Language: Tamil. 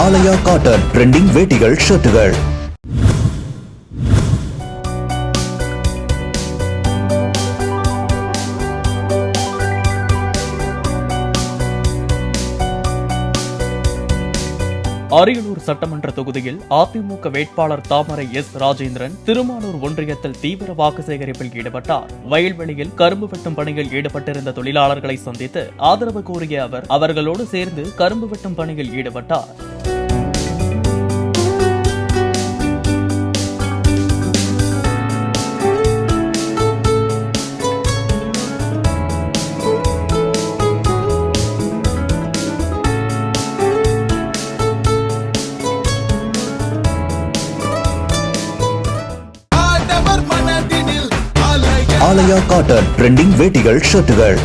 ஆலயா காட்டன் ட்ரெண்டிங் வேட்டிகள் ஷர்ட்டுகள். அரியலூர் சட்டமன்ற தொகுதியில் அதிமுக வேட்பாளர் தாமரை எஸ் ராஜேந்திரன் திருமானூர் ஒன்றியத்தில் தீவிர வாக்கு சேகரிப்பில் ஈடுபட்டார். வயல்வெளியில் கரும்பு வெட்டும் பணியில் ஈடுபட்டிருந்த தொழிலாளர்களை சந்தித்து ஆதரவு கோரிய அவர் அவர்களோடு சேர்ந்து கரும்பு வெட்டும் பணியில் ஈடுபட்டார். ஆலயா காட்டன் ட்ரெண்டிங் வேட்டிகள் ஷர்ட்டுகள்.